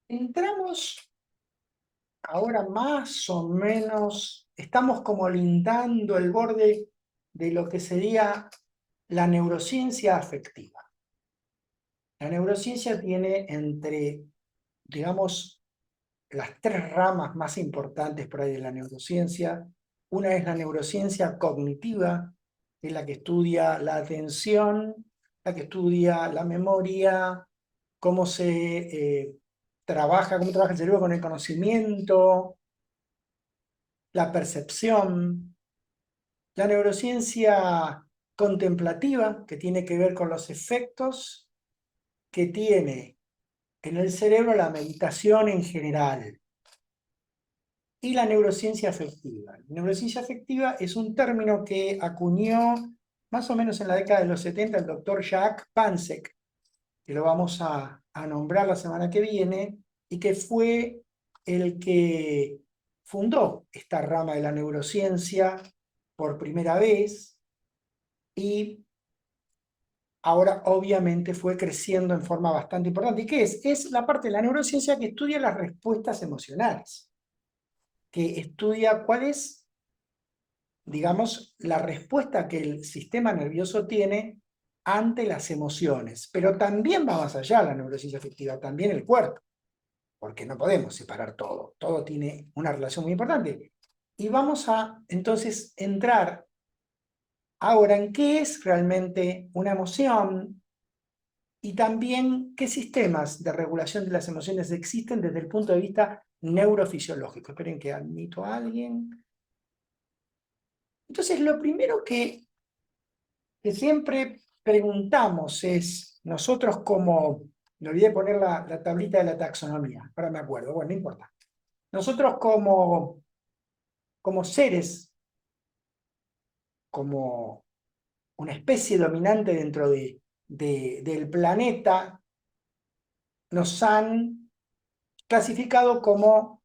Entramos ahora más o menos, estamos como lindando el borde de lo que sería la neurociencia afectiva. La neurociencia tiene entre, digamos, las tres ramas más importantes por ahí de la neurociencia. Una es la neurociencia cognitiva, que es la que estudia la atención, la que estudia la memoria, cómo se cómo trabaja el cerebro con el conocimiento, la percepción. La neurociencia contemplativa, que tiene que ver con los efectos que tiene en el cerebro la meditación en general. Y la neurociencia afectiva. La neurociencia afectiva es un término que acuñó más o menos en la década de los 70 el doctor Jaak Pansek, que lo vamos a nombrar la semana que viene, y que fue el que fundó esta rama de la neurociencia por primera vez, y ahora obviamente fue creciendo en forma bastante importante. ¿Y qué es? Es la parte de la neurociencia que estudia las respuestas emocionales, que estudia cuál es, digamos, la respuesta que el sistema nervioso tiene ante las emociones. Pero también va más allá la neurociencia afectiva, también el cuerpo, porque no podemos separar todo. Todo tiene una relación muy importante. Y vamos a entonces entrar ahora en qué es realmente una emoción y también qué sistemas de regulación de las emociones existen desde el punto de vista neurofisiológico. Esperen que admito a alguien. Entonces, lo primero que siempre preguntamos es, nosotros como, me olvidé poner la tablita de la taxonomía, ahora me acuerdo, bueno, no importa. Nosotros como seres, como una especie dominante dentro del planeta, nos han clasificado como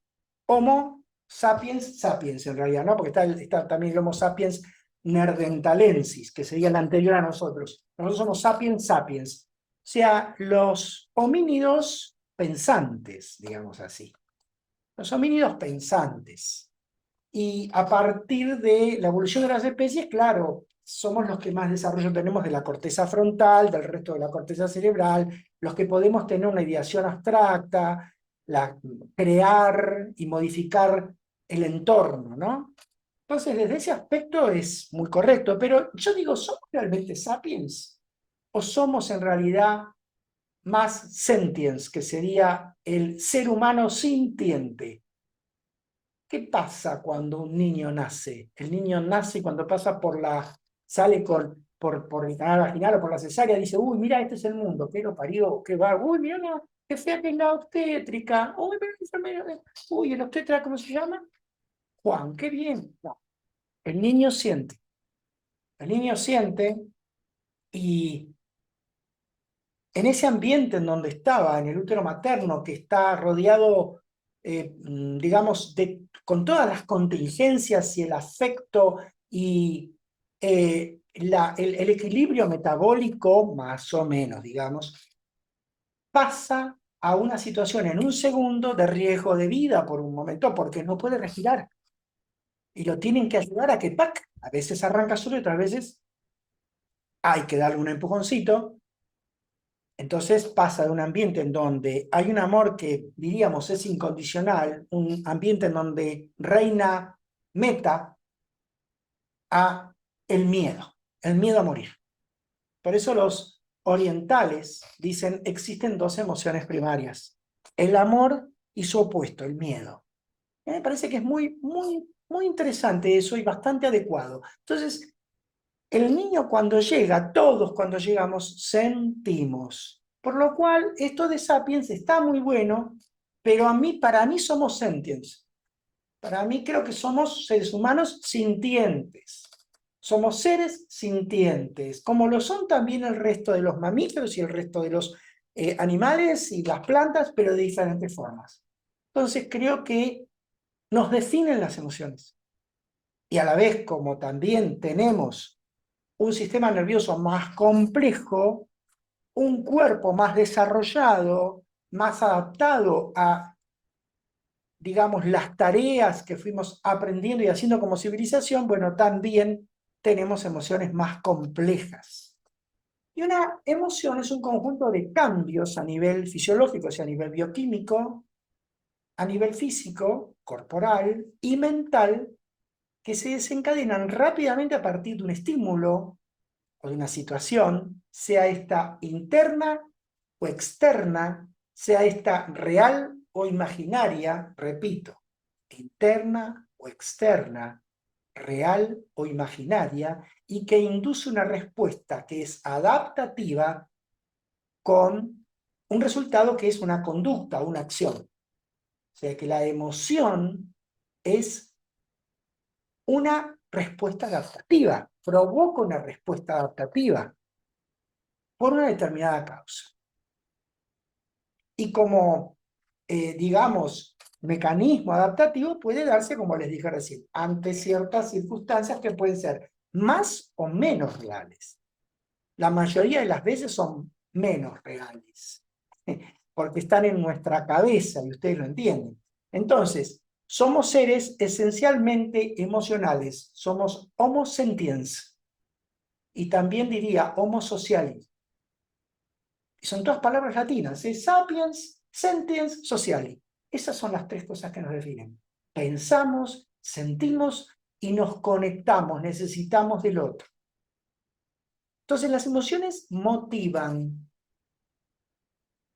Homo sapiens sapiens, en realidad, ¿no? Porque está también el Homo sapiens neanderthalensis, que sería el anterior a nosotros. Nosotros somos sapiens sapiens, o sea, los homínidos pensantes, digamos así. Los homínidos pensantes. Y a partir de la evolución de las especies, claro, somos los que más desarrollo tenemos de la corteza frontal, del resto de la corteza cerebral, los que podemos tener una ideación abstracta, crear y modificar el entorno, ¿no? Entonces, desde ese aspecto es muy correcto, pero yo digo, ¿somos realmente sapiens? ¿O somos en realidad más sentiens, que sería el ser humano sintiente? ¿Qué pasa cuando un niño nace? El niño nace y cuando pasa sale por el canal vaginal o por la cesárea, dice, uy, mira, este es el mundo, ¿qué lo parió? ¿Qué va? Uy, mira, qué fea que es la obstétrica. Uy, mira, la enfermera. Uy, ¿el obstetra cómo se llama? Juan, qué bien. No, el niño siente. El niño siente y en ese ambiente en donde estaba, en el útero materno, que está rodeado, digamos, con todas las contingencias y el afecto y el equilibrio metabólico, más o menos, digamos, pasa a una situación en un segundo de riesgo de vida por un momento, porque no puede respirar. Y lo tienen que ayudar a que, ¡pac! A veces arranca solo y otras veces hay que darle un empujoncito. Entonces pasa de un ambiente en donde hay un amor que diríamos es incondicional, un ambiente en donde reina meta, a el miedo a morir. Por eso los orientales dicen existen dos emociones primarias, el amor y su opuesto, el miedo. Y me parece que es muy, muy, muy interesante eso y bastante adecuado. Entonces, el niño cuando llega, todos cuando llegamos, sentimos. Por lo cual, esto de Sapiens está muy bueno, pero para mí somos sentients. Para mí creo que somos seres humanos sintientes. Somos seres sintientes, como lo son también el resto de los mamíferos y el resto de los animales y las plantas, pero de diferentes formas. Entonces creo que nos definen las emociones. Y a la vez, como también tenemos un sistema nervioso más complejo, un cuerpo más desarrollado, más adaptado a, digamos, las tareas que fuimos aprendiendo y haciendo como civilización, bueno, también tenemos emociones más complejas. Y una emoción es un conjunto de cambios a nivel fisiológico, o sea, a nivel bioquímico, a nivel físico, corporal y mental, que se desencadenan rápidamente a partir de un estímulo o de una situación, sea esta interna o externa, sea esta real o imaginaria, repito, interna o externa, real o imaginaria, y que induce una respuesta que es adaptativa con un resultado que es una conducta, una acción. O sea que la emoción es una respuesta adaptativa, provoca una respuesta adaptativa por una determinada causa. Y como, digamos, mecanismo adaptativo puede darse, como les dije recién, ante ciertas circunstancias que pueden ser más o menos reales. La mayoría de las veces son menos reales, porque están en nuestra cabeza y ustedes lo entienden. Entonces, somos seres esencialmente emocionales, somos homo sentiens, y también diría homo socialis. Y son todas palabras latinas, sapiens, sentiens, sociali. Esas son las tres cosas que nos definen. Pensamos, sentimos y nos conectamos, necesitamos del otro. Entonces las emociones motivan,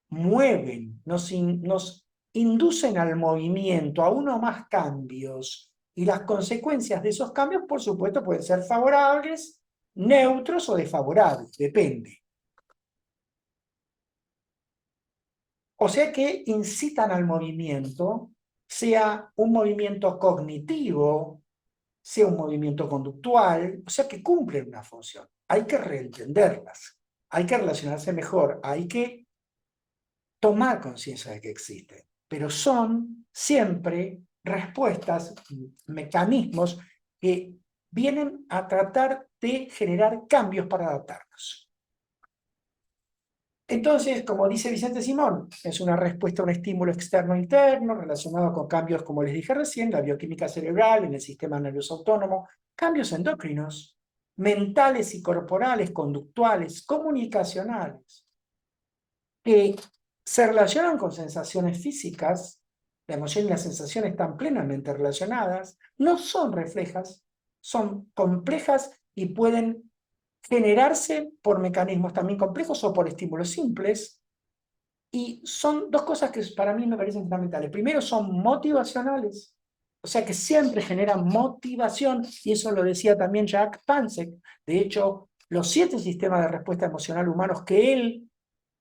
mueven, nos inducen al movimiento, a uno o más cambios. Y las consecuencias de esos cambios, por supuesto, pueden ser favorables, neutros o desfavorables, depende. O sea que incitan al movimiento, sea un movimiento cognitivo, sea un movimiento conductual, o sea que cumplen una función. Hay que reentenderlas, hay que relacionarse mejor, hay que tomar conciencia de que existen, pero son siempre respuestas, mecanismos que vienen a tratar de generar cambios para adaptarnos. Entonces, como dice Vicente Simón, es una respuesta a un estímulo externo-interno relacionado con cambios, como les dije recién, la bioquímica cerebral, en el sistema nervioso autónomo, cambios endocrinos, mentales y corporales, conductuales, comunicacionales, que se relacionan con sensaciones físicas. La emoción y la sensación están plenamente relacionadas, no son reflejas, son complejas y pueden generarse por mecanismos también complejos o por estímulos simples. Y son dos cosas que para mí me parecen fundamentales. Primero, son motivacionales, o sea que siempre generan motivación, y eso lo decía también Jack Pansek. De hecho, los 7 sistemas de respuesta emocional humanos que él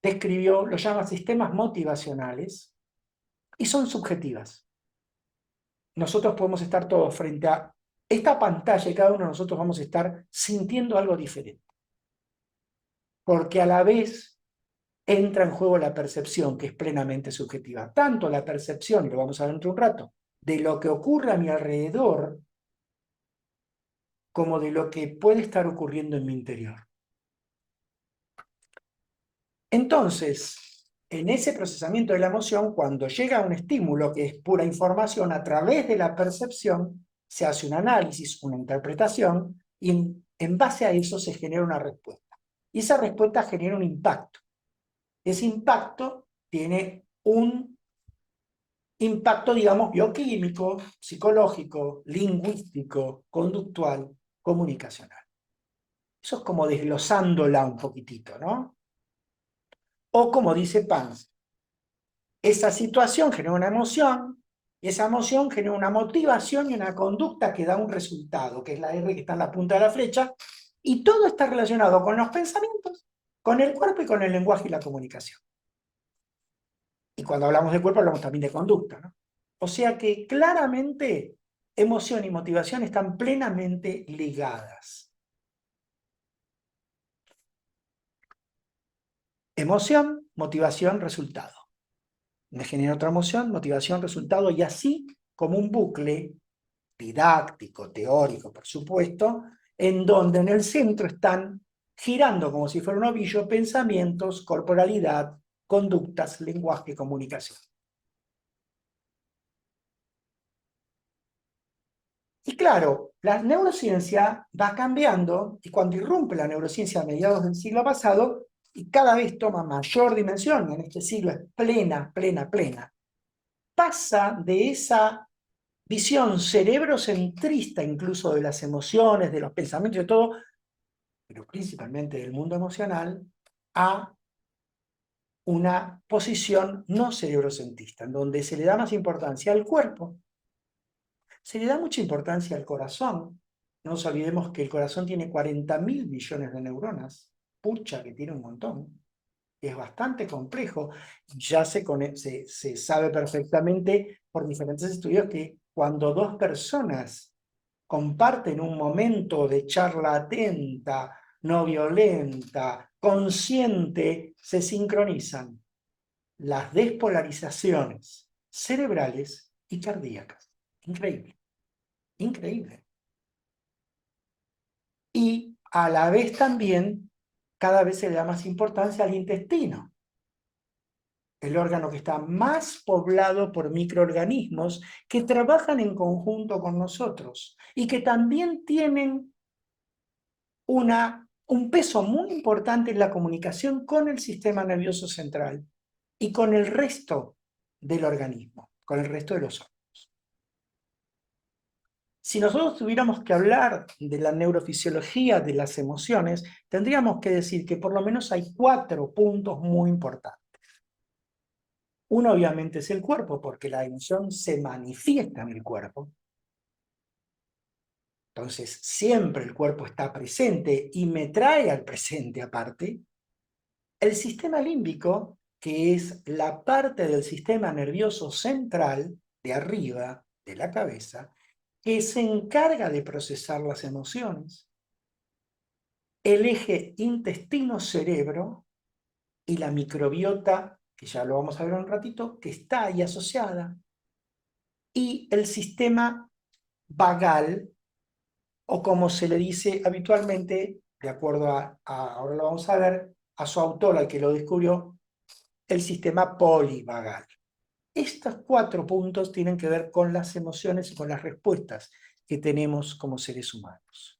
describió los llama sistemas motivacionales, y son subjetivas. Nosotros podemos estar todos frente a esta pantalla y cada uno de nosotros vamos a estar sintiendo algo diferente. Porque a la vez entra en juego la percepción, que es plenamente subjetiva. Tanto la percepción, y lo vamos a ver dentro de un rato, de lo que ocurre a mi alrededor, como de lo que puede estar ocurriendo en mi interior. Entonces, en ese procesamiento de la emoción, cuando llega un estímulo que es pura información, a través de la percepción, se hace un análisis, una interpretación, y en base a eso se genera una respuesta. Y esa respuesta genera un impacto. Ese impacto tiene un impacto, digamos, bioquímico, psicológico, lingüístico, conductual, comunicacional. Eso es como desglosándola un poquitito, ¿no? O como dice Pans, esa situación genera una emoción, y esa emoción genera una motivación y una conducta que da un resultado, que es la R que está en la punta de la flecha, y todo está relacionado con los pensamientos, con el cuerpo y con el lenguaje y la comunicación. Y cuando hablamos de cuerpo hablamos también de conducta, ¿no? O sea que claramente emoción y motivación están plenamente ligadas. Emoción, motivación, resultado. Me genera otra emoción, motivación, resultado, y así como un bucle didáctico, teórico, por supuesto, en donde en el centro están girando como si fuera un ovillo pensamientos, corporalidad, conductas, lenguaje, comunicación. Y claro, la neurociencia va cambiando y cuando irrumpe la neurociencia a mediados del siglo pasado y cada vez toma mayor dimensión, en este siglo es plena, plena, plena, pasa de esa visión cerebrocentrista incluso de las emociones, de los pensamientos, de todo, pero principalmente del mundo emocional, a una posición no cerebrocentrista, en donde se le da más importancia al cuerpo, se le da mucha importancia al corazón. No nos olvidemos que el corazón tiene 40.000 millones de neuronas, pucha que tiene un montón, es bastante complejo, ya se sabe perfectamente por diferentes estudios que cuando dos personas comparten un momento de charla atenta, no violenta, consciente, se sincronizan las despolarizaciones cerebrales y cardíacas. Increíble, increíble. Y a la vez también cada vez se le da más importancia al intestino, el órgano que está más poblado por microorganismos que trabajan en conjunto con nosotros y que también tienen un peso muy importante en la comunicación con el sistema nervioso central y con el resto del organismo, con el resto de los órganos. Si nosotros tuviéramos que hablar de la neurofisiología de las emociones, tendríamos que decir que por lo menos hay 4 puntos muy importantes. Uno obviamente es el cuerpo, porque la emoción se manifiesta en el cuerpo. Entonces siempre el cuerpo está presente y me trae al presente aparte. El sistema límbico, que es la parte del sistema nervioso central, de arriba, de la cabeza, que se encarga de procesar las emociones. El eje intestino-cerebro y la microbiota, que ya lo vamos a ver en un ratito, que está ahí asociada, y el sistema vagal, o como se le dice habitualmente, de acuerdo ahora lo vamos a ver, a su autor, al que lo descubrió, el sistema polivagal. Estos 4 puntos tienen que ver con las emociones y con las respuestas que tenemos como seres humanos.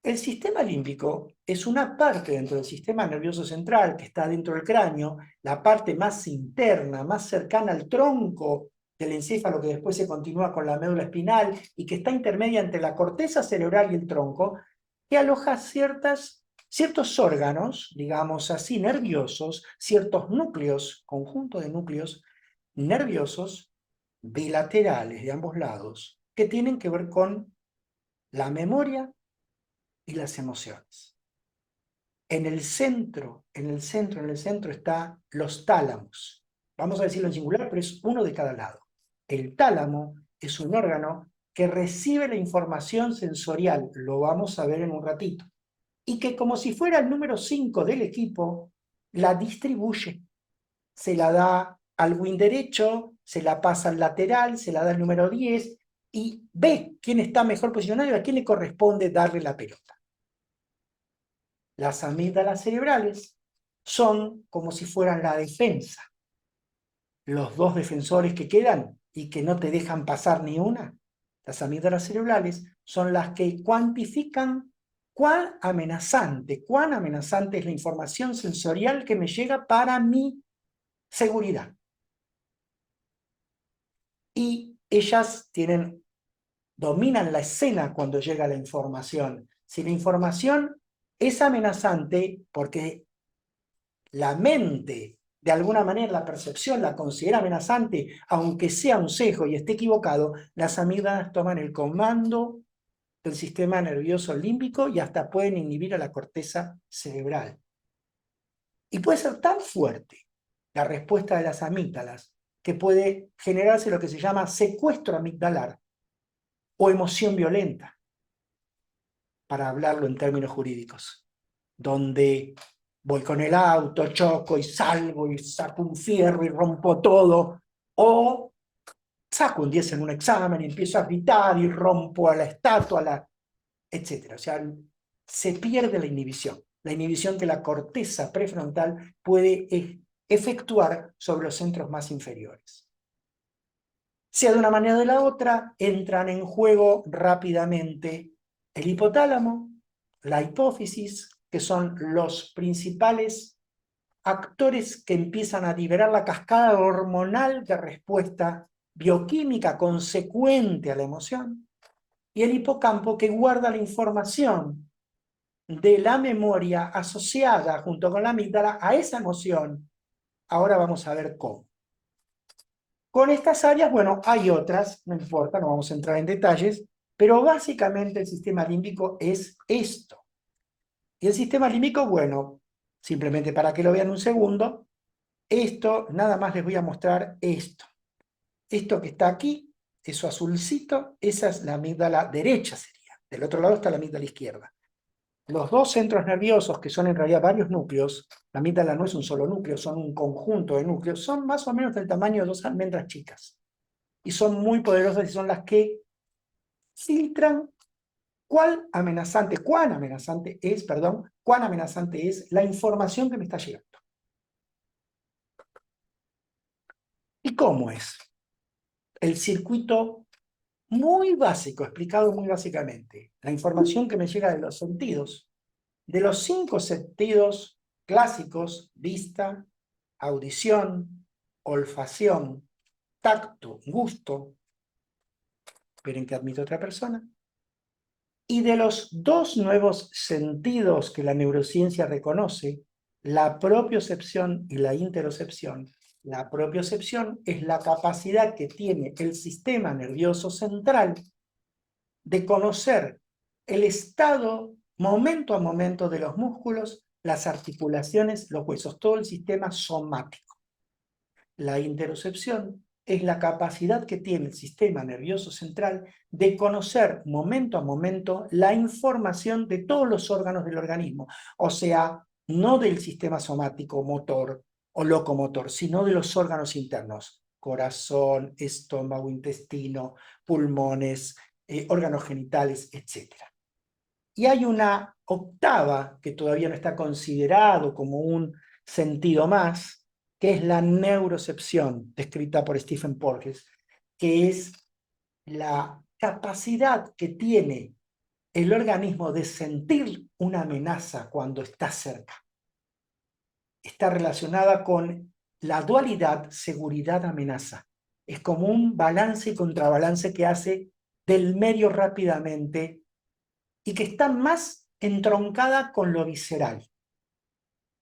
El sistema límbico es una parte dentro del sistema nervioso central que está dentro del cráneo, la parte más interna, más cercana al tronco del encéfalo que después se continúa con la médula espinal y que está intermedia entre la corteza cerebral y el tronco, que aloja ciertos órganos, digamos así, nerviosos, ciertos núcleos, conjunto de núcleos nerviosos bilaterales de ambos lados, que tienen que ver con la memoria y las emociones. En el centro están los tálamos. Vamos a decirlo en singular, pero es uno de cada lado. El tálamo es un órgano que recibe la información sensorial, lo vamos a ver en un ratito, y que como si fuera el número 5 del equipo, la distribuye. Se la da al wing derecho, se la pasa al lateral, se la da al número 10, y ve quién está mejor posicionado y a quién le corresponde darle la pelota. Las amígdalas cerebrales son como si fueran la defensa. Los 2 defensores que quedan y que no te dejan pasar ni una, las amígdalas cerebrales son las que cuantifican cuán amenazante es la información sensorial que me llega para mi seguridad. Y ellas dominan la escena cuando llega la información. Si la información es amenazante, porque la mente, de alguna manera la percepción la considera amenazante, aunque sea un sesgo y esté equivocado, las amígdalas toman el comando del sistema nervioso límbico y hasta pueden inhibir a la corteza cerebral. Y puede ser tan fuerte la respuesta de las amígdalas que puede generarse lo que se llama secuestro amigdalar o emoción violenta, para hablarlo en términos jurídicos, donde voy con el auto, choco y salgo y saco un fierro y rompo todo, o saco un 10 en un examen y empiezo a gritar y rompo a la estatua, etc. O sea, se pierde la inhibición que la corteza prefrontal puede efectuar sobre los centros más inferiores. Sea de una manera o de la otra, entran en juego rápidamente el hipotálamo, la hipófisis, que son los principales actores que empiezan a liberar la cascada hormonal de respuesta bioquímica consecuente a la emoción, y el hipocampo, que guarda la información de la memoria asociada junto con la amígdala a esa emoción. Ahora vamos a ver cómo. Con estas áreas, bueno, hay otras, no importa, no vamos a entrar en detalles, pero básicamente el sistema límbico es esto. Y el sistema límbico, bueno, simplemente para que lo vean un segundo, esto, nada más les voy a mostrar esto. Esto que está aquí, eso azulcito, esa es la amígdala derecha sería. Del otro lado está la amígdala izquierda. Los dos centros nerviosos, que son en realidad varios núcleos, la amígdala no es un solo núcleo, son un conjunto de núcleos, son más o menos del tamaño de dos almendras chicas. Y son muy poderosas y son las que filtran cuán amenazante es la información que me está llegando. ¿Y cómo es? El circuito muy básico, explicado muy básicamente. La información que me llega de los sentidos, de los 5 sentidos clásicos: vista, audición, olfacción, tacto, gusto, esperen que admito otra persona, y de los 2 nuevos sentidos que la neurociencia reconoce, la propiocepción y la interocepción. La propiocepción es la capacidad que tiene el sistema nervioso central de conocer el estado momento a momento de los músculos, las articulaciones, los huesos, todo el sistema somático. La interocepción es la capacidad que tiene el sistema nervioso central de conocer momento a momento la información de todos los órganos del organismo, o sea, no del sistema somático motor o locomotor, sino de los órganos internos: corazón, estómago, intestino, pulmones, órganos genitales, etc. Y hay una octava que todavía no está considerado como un sentido más, que es la neurocepción, descrita por Stephen Porges, que es la capacidad que tiene el organismo de sentir una amenaza cuando está cerca. Está relacionada con la dualidad seguridad-amenaza. Es como un balance y contrabalance que hace del medio rápidamente y que está más entroncada con lo visceral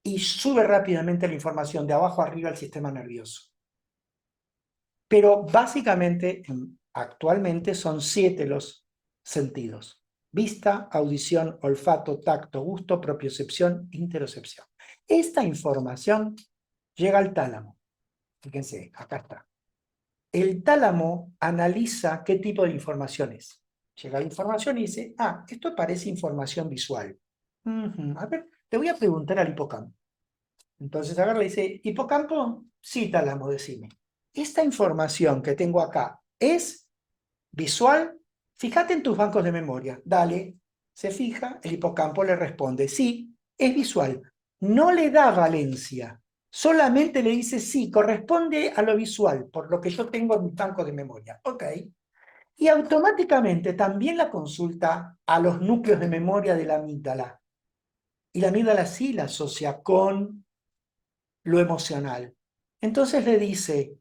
y sube rápidamente la información de abajo arriba al sistema nervioso. Pero básicamente, actualmente son 7 los sentidos: vista, audición, olfato, tacto, gusto, propiocepción, interocepción. Esta información llega al tálamo. Fíjense, acá está. El tálamo analiza qué tipo de información es. Llega la información y dice: ah, esto parece información visual. A ver, te voy a preguntar al hipocampo. Entonces agarra y dice: ¿hipocampo? Sí, tálamo, decime. ¿Esta información que tengo acá es visual? Fíjate en tus bancos de memoria. Dale, se fija, el hipocampo le responde: sí, es visual. No le da valencia, solamente le dice: sí, corresponde a lo visual, por lo que yo tengo en mi banco de memoria. Ok. Y automáticamente también la consulta a los núcleos de memoria de la amígdala. Y la amígdala sí la asocia con lo emocional. Entonces le dice: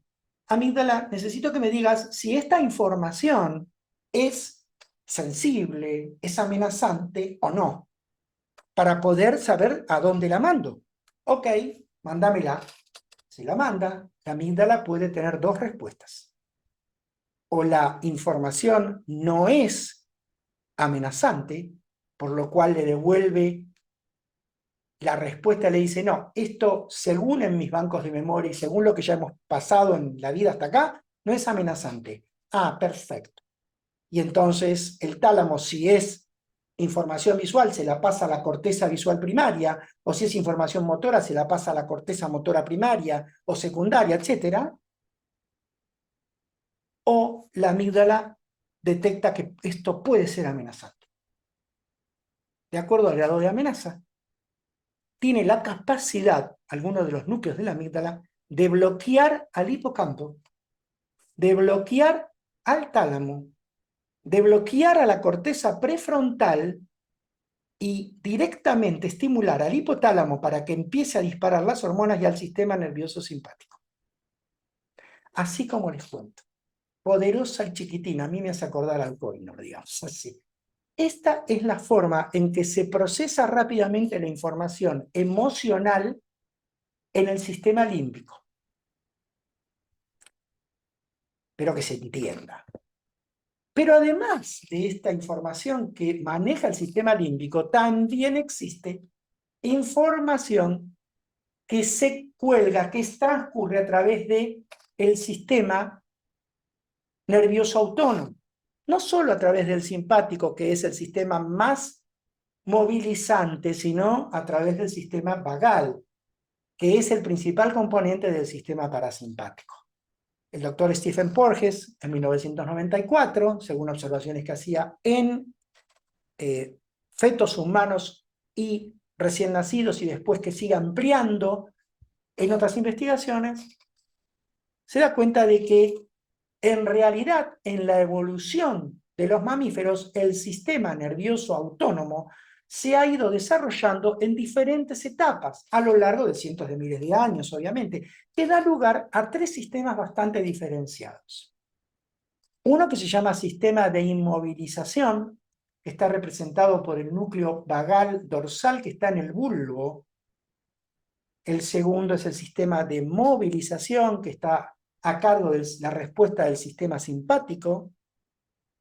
amígdala, necesito que me digas si esta información es sensible, es amenazante o no, para poder saber a dónde la mando. Ok, mándamela. Si la manda, la amígdala puede tener 2 respuestas: o la información no es amenazante, por lo cual le devuelve la respuesta, le dice: no, esto según en mis bancos de memoria y según lo que ya hemos pasado en la vida hasta acá, no es amenazante. Ah, perfecto. Y entonces el tálamo, si es información visual, se la pasa a la corteza visual primaria, o si es información motora, se la pasa a la corteza motora primaria o secundaria, etc. O la amígdala detecta que esto puede ser amenazante, de acuerdo al grado de amenaza. tiene la capacidad, algunos de los núcleos de la amígdala, de bloquear al hipocampo, de bloquear al tálamo, de bloquear a la corteza prefrontal y directamente estimular al hipotálamo para que empiece a disparar las hormonas y al sistema nervioso simpático. Así como les cuento. Poderosa y chiquitina, a mí me hace acordar al coino, digamos así. Esta es la forma en que se procesa rápidamente la información emocional en el sistema límbico. Pero que se entienda. Pero además de esta información que maneja el sistema límbico, también existe información que se cuelga, que transcurre a través del sistema nervioso autónomo. No solo a través del simpático, que es el sistema más movilizante, sino a través del sistema vagal, que es el principal componente del sistema parasimpático. El doctor Stephen Porges, en 1994, según observaciones que hacía en fetos humanos y recién nacidos, y después que sigue ampliando en otras investigaciones, se da cuenta de que en realidad en la evolución de los mamíferos el sistema nervioso autónomo se ha ido desarrollando en diferentes etapas a lo largo de cientos de miles de años, obviamente, que da lugar a tres sistemas bastante diferenciados. Uno que se llama sistema de inmovilización, que está representado por el núcleo vagal dorsal que está en el bulbo. El segundo es el sistema de movilización, que está a cargo de la respuesta del sistema simpático.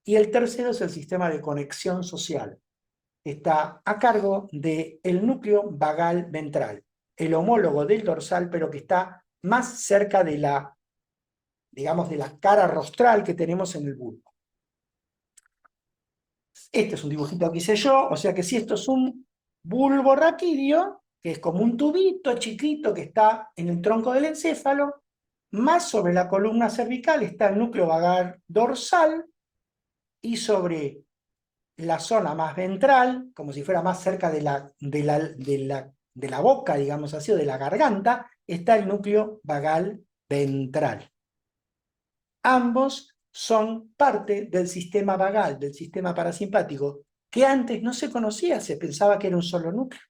Y el tercero es el sistema de conexión social, que está a cargo del núcleo vagal ventral, el homólogo del dorsal, pero que está más cerca de la, digamos, de la cara rostral que tenemos en el bulbo. Este es un dibujito que hice yo, o sea que si esto es un bulbo raquídeo, que es como un tubito chiquito que está en el tronco del encéfalo, más sobre la columna cervical está el núcleo vagal dorsal, y sobre la zona más ventral, como si fuera más cerca de la boca, digamos así, o de la garganta, está el núcleo vagal ventral. Ambos son parte del sistema vagal, del sistema parasimpático, que antes no se conocía, se pensaba que era un solo núcleo.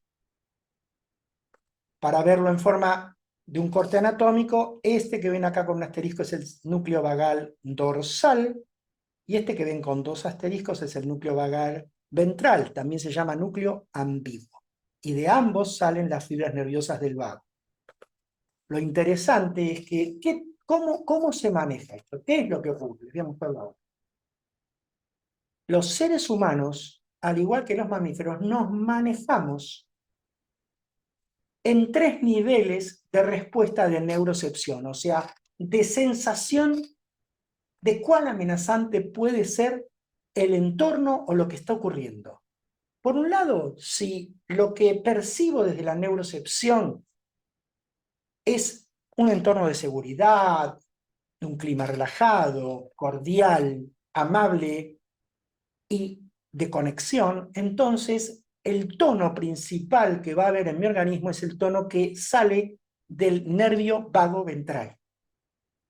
Para verlo en forma de un corte anatómico, este que ven acá con un asterisco es el núcleo vagal dorsal, y este que ven con dos asteriscos es el núcleo vagal ventral, también se llama núcleo ambiguo. Y de ambos salen las fibras nerviosas del vago. Lo interesante es que, ¿cómo se maneja esto? ¿Qué es lo que ocurre? Digamos, los seres humanos, al igual que los mamíferos, nos manejamos en tres niveles de respuesta de neurocepción, o sea, de sensación de cuán amenazante puede ser el entorno o lo que está ocurriendo. Por un lado, si lo que percibo desde la neurocepción es un entorno de seguridad, un clima relajado, cordial, amable y de conexión, entonces el tono principal que va a haber en mi organismo es el tono que sale del nervio vago ventral.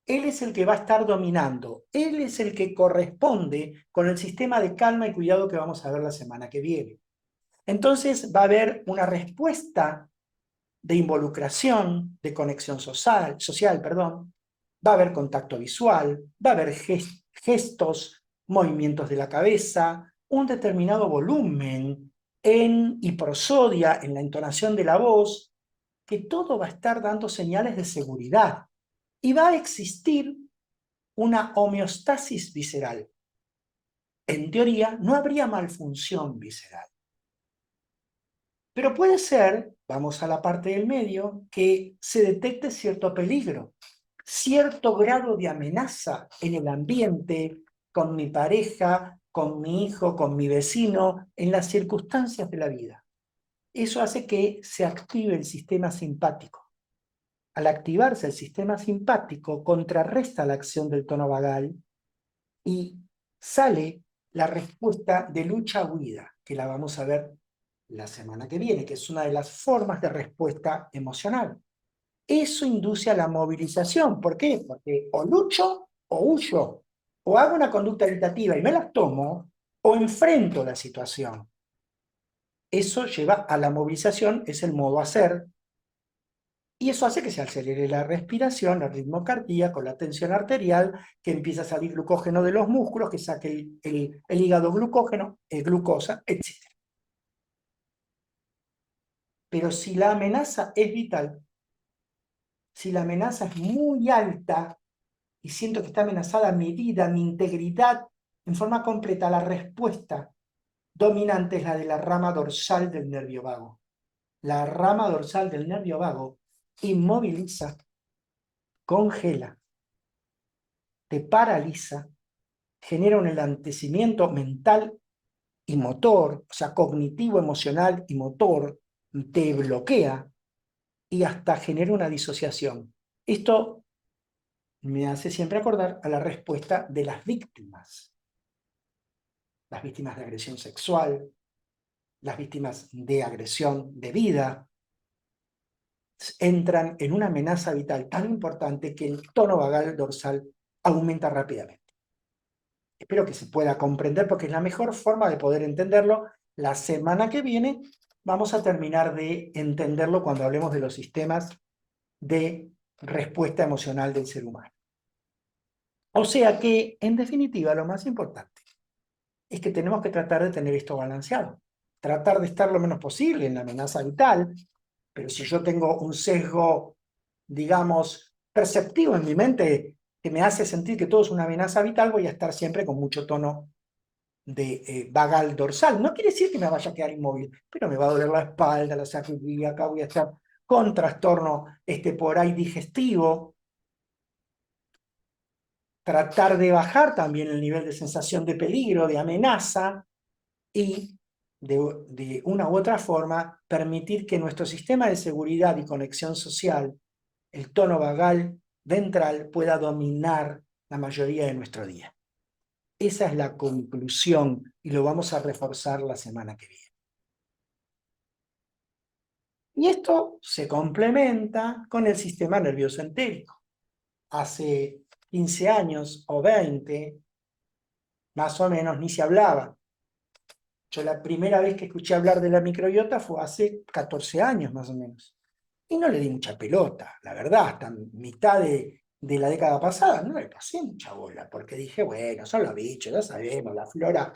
Él es el que va a estar dominando, él es el que corresponde con el sistema de calma y cuidado que vamos a ver la semana que viene. Entonces va a haber una respuesta de involucración, de conexión social, perdón. Va a haber contacto visual, va a haber gestos, movimientos de la cabeza, un determinado volumen y prosodia en la entonación de la voz, que todo va a estar dando señales de seguridad. Y va a existir una homeostasis visceral. En teoría, no habría malfunción visceral. Pero puede ser, vamos a la parte del medio, que se detecte cierto peligro, cierto grado de amenaza en el ambiente, con mi pareja, con mi hijo, con mi vecino, en las circunstancias de la vida. Eso hace que se active el sistema simpático. Al activarse el sistema simpático, contrarresta la acción del tono vagal y sale la respuesta de lucha-huida, que la vamos a ver la semana que viene, que es una de las formas de respuesta emocional. Eso induce a la movilización. ¿Por qué? Porque o lucho o huyo, o hago una conducta evitativa y me las tomo, o enfrento la situación. Eso lleva a la movilización, es el modo hacer, y eso hace que se acelere la respiración, el ritmo cardíaco, la tensión arterial, que empieza a salir glucógeno de los músculos, que saque el hígado glucógeno, glucosa, etc. Pero si la amenaza es vital, si la amenaza es muy alta y siento que está amenazada mi vida, mi integridad, en forma completa, la respuesta dominante es la de la rama dorsal del nervio vago. La rama dorsal del nervio vago inmoviliza, congela, te paraliza, genera un enlentecimiento mental y motor, o sea, cognitivo, emocional y motor, te bloquea y hasta genera una disociación. Esto me hace siempre acordar a la respuesta de las víctimas de agresión sexual, las víctimas de agresión de vida, entran en una amenaza vital tan importante que el tono vagal dorsal aumenta rápidamente. Espero que se pueda comprender porque es la mejor forma de poder entenderlo. La semana que viene vamos a terminar de entenderlo cuando hablemos de los sistemas de respuesta emocional del ser humano. O sea que, en definitiva, lo más importante es que tenemos que tratar de tener esto balanceado. Tratar de estar lo menos posible en la amenaza vital, pero si yo tengo un sesgo, digamos, perceptivo en mi mente que me hace sentir que todo es una amenaza vital, voy a estar siempre con mucho tono de vagal dorsal. No quiere decir que me vaya a quedar inmóvil, pero me va a doler la espalda, la sacudida, acá voy a estar con trastorno por ahí digestivo. Tratar de bajar también el nivel de sensación de peligro, de amenaza, y de una u otra forma permitir que nuestro sistema de seguridad y conexión social, el tono vagal ventral, pueda dominar la mayoría de nuestro día. Esa es la conclusión y lo vamos a reforzar la semana que viene. Y esto se complementa con el sistema nervioso entérico. Hace 15 años o 20, más o menos, ni se hablaba. Yo la primera vez que escuché hablar de la microbiota fue hace 14 años más o menos. Y no le di mucha pelota, la verdad, hasta mitad de la década pasada no le pasé mucha bola, porque dije, bueno, son los bichos, ya sabemos, la flora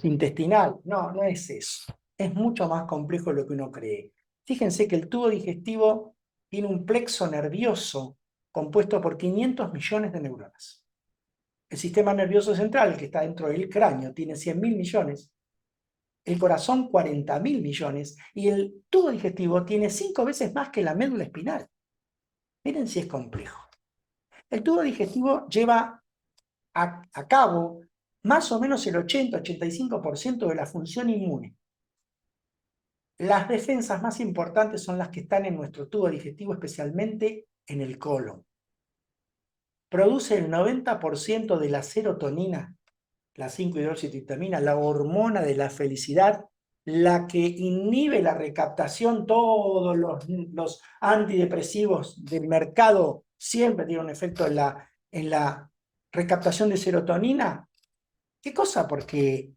intestinal. No, no es eso. Es mucho más complejo de lo que uno cree. Fíjense que el tubo digestivo tiene un plexo nervioso compuesto por 500 millones de neuronas. El sistema nervioso central, que está dentro del cráneo, tiene 100.000 millones. El corazón 40.000 millones y el tubo digestivo tiene 5 veces más que la médula espinal. Miren si es complejo. El tubo digestivo lleva a cabo más o menos el 80-85% de la función inmune. Las defensas más importantes son las que están en nuestro tubo digestivo, especialmente en el colon. Produce el 90% de la serotonina, la 5-hidroxitriptamina, la hormona de la felicidad, la que inhibe la recaptación. Todos los antidepresivos del mercado siempre tienen un efecto en la recaptación de serotonina. ¿Qué cosa? Porque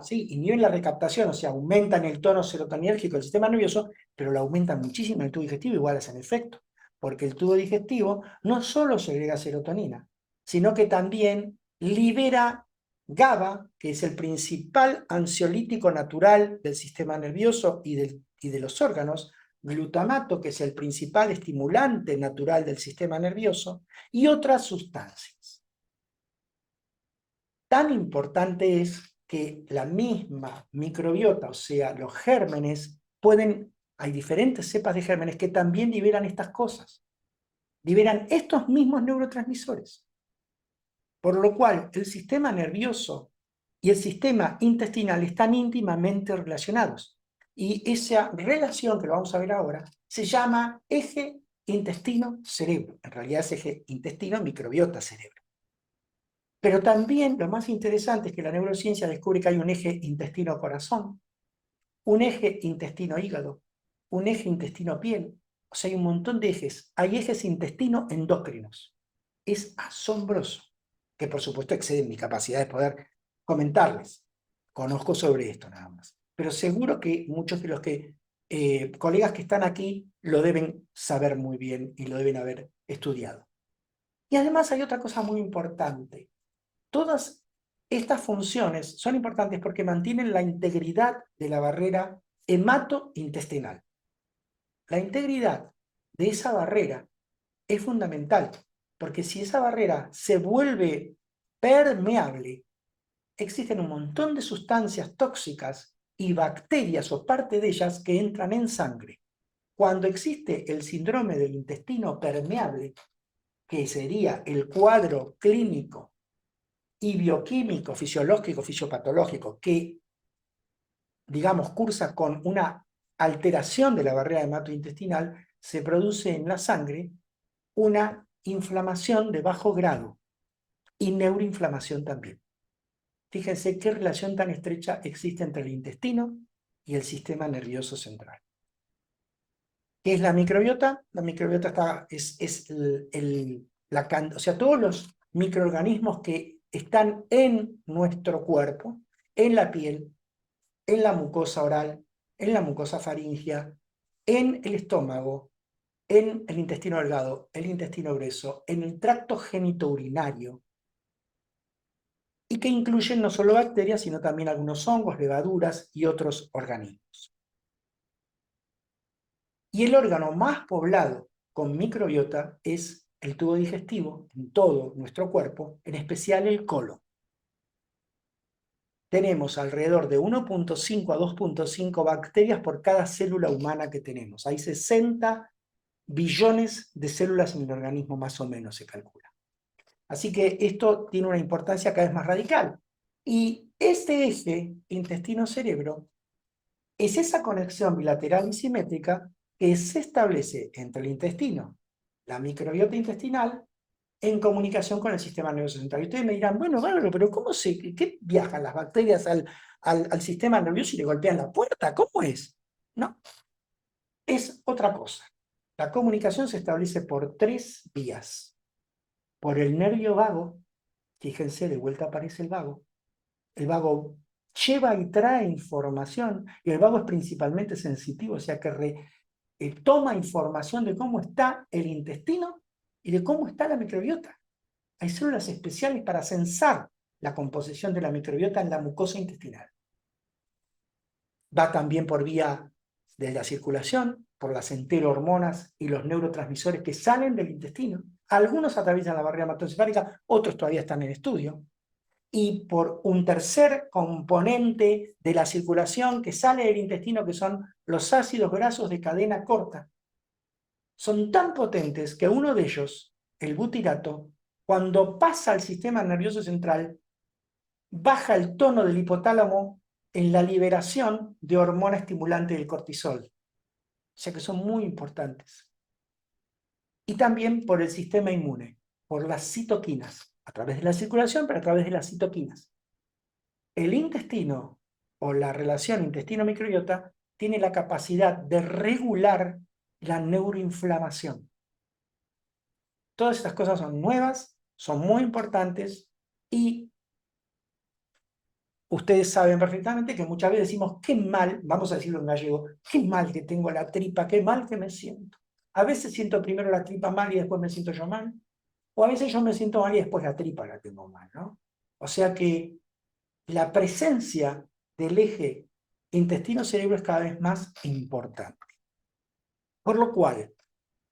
sí, inhiben la recaptación, o sea, aumentan el tono serotoninérgico del sistema nervioso, pero lo aumentan muchísimo en el tubo digestivo, igual hacen efecto. Porque el tubo digestivo no solo segrega serotonina, sino que también libera GABA, que es el principal ansiolítico natural del sistema nervioso y de los órganos, glutamato, que es el principal estimulante natural del sistema nervioso, y otras sustancias. Tan importante es que la misma microbiota, o sea, los gérmenes, hay diferentes cepas de gérmenes que también liberan estas cosas, liberan estos mismos neurotransmisores. Por lo cual, el sistema nervioso y el sistema intestinal están íntimamente relacionados. Y esa relación, que lo vamos a ver ahora, se llama eje intestino-cerebro. En realidad es eje intestino-microbiota-cerebro. Pero también lo más interesante es que la neurociencia descubre que hay un eje intestino-corazón, un eje intestino-hígado, un eje intestino-piel. O sea, hay un montón de ejes. Hay ejes intestino-endócrinos. Es asombroso, que por supuesto exceden mi capacidad de poder comentarles. Conozco sobre esto nada más. Pero seguro que muchos de los colegas que están aquí lo deben saber muy bien y lo deben haber estudiado. Y además hay otra cosa muy importante. Todas estas funciones son importantes porque mantienen la integridad de la barrera hematointestinal. La integridad de esa barrera es fundamental, porque si esa barrera se vuelve permeable, existen un montón de sustancias tóxicas y bacterias o parte de ellas que entran en sangre. Cuando existe el síndrome del intestino permeable, que sería el cuadro clínico y bioquímico, fisiológico, fisiopatológico, que, digamos, cursa con una alteración de la barrera hematointestinal, se produce en la sangre una inflamación de bajo grado y neuroinflamación también. Fíjense qué relación tan estrecha existe entre el intestino y el sistema nervioso central. ¿Qué es la microbiota? La microbiota es o sea, todos los microorganismos que están en nuestro cuerpo, en la piel, en la mucosa oral, en la mucosa faríngea, en el estómago, en el intestino delgado, el intestino grueso, en el tracto genitourinario, y que incluyen no solo bacterias, sino también algunos hongos, levaduras y otros organismos. Y el órgano más poblado con microbiota es el tubo digestivo en todo nuestro cuerpo, en especial el colon. Tenemos alrededor de 1.5 a 2.5 bacterias por cada célula humana que tenemos. Hay 60 billones de células en el organismo, más o menos se calcula. Así que esto tiene una importancia cada vez más radical. Y este eje intestino-cerebro es esa conexión bilateral y simétrica que se establece entre el intestino, la microbiota intestinal, en comunicación con el sistema nervioso central. Y ustedes me dirán, bueno, pero ¿qué viajan las bacterias al sistema nervioso y le golpean la puerta? ¿Cómo es? No, es otra cosa. La comunicación se establece por 3 vías. Por el nervio vago, fíjense, de vuelta aparece el vago. El vago lleva y trae información, y el vago es principalmente sensitivo, o sea que toma información de cómo está el intestino y de cómo está la microbiota. Hay células especiales para censar la composición de la microbiota en la mucosa intestinal. Va también por vía de la circulación, por las enterohormonas y los neurotransmisores que salen del intestino. Algunos atraviesan la barrera hematoencefálica, otros todavía están en estudio. Y por un tercer componente de la circulación que sale del intestino, que son los ácidos grasos de cadena corta. Son tan potentes que uno de ellos, el butirato, cuando pasa al sistema nervioso central, baja el tono del hipotálamo en la liberación de hormona estimulante del cortisol. O sea que son muy importantes. Y también por el sistema inmune, por las citoquinas, a través de la circulación, pero a través de las citoquinas. El intestino, o la relación intestino-microbiota, tiene la capacidad de regular la neuroinflamación. Todas estas cosas son nuevas, son muy importantes, y ustedes saben perfectamente que muchas veces decimos, qué mal, vamos a decirlo en gallego, qué mal que tengo la tripa, qué mal que me siento. A veces siento primero la tripa mal y después me siento yo mal, o a veces yo me siento mal y después la tripa la tengo mal, ¿no? O sea que la presencia del eje intestino-cerebro es cada vez más importante. Por lo cual,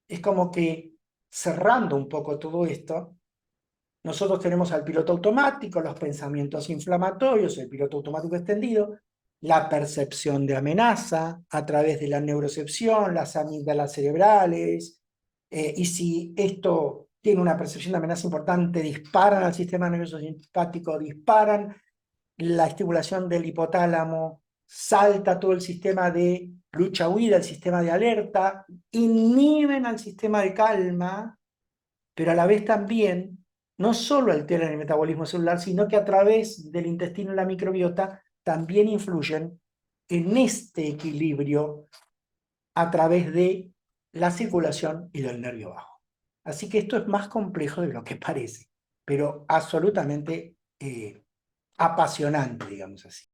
es como que, cerrando un poco todo esto, nosotros tenemos al piloto automático, los pensamientos inflamatorios, el piloto automático extendido, la percepción de amenaza a través de la neurocepción, las amígdalas cerebrales, y si esto tiene una percepción de amenaza importante, disparan al sistema nervioso simpático, disparan la estimulación del hipotálamo, salta todo el sistema de lucha-huida, el sistema de alerta, inhiben al sistema de calma, pero a la vez también no solo alteran el metabolismo celular, sino que a través del intestino y la microbiota también influyen en este equilibrio a través de la circulación y del nervio vago. Así que esto es más complejo de lo que parece, pero absolutamente apasionante, digamos así.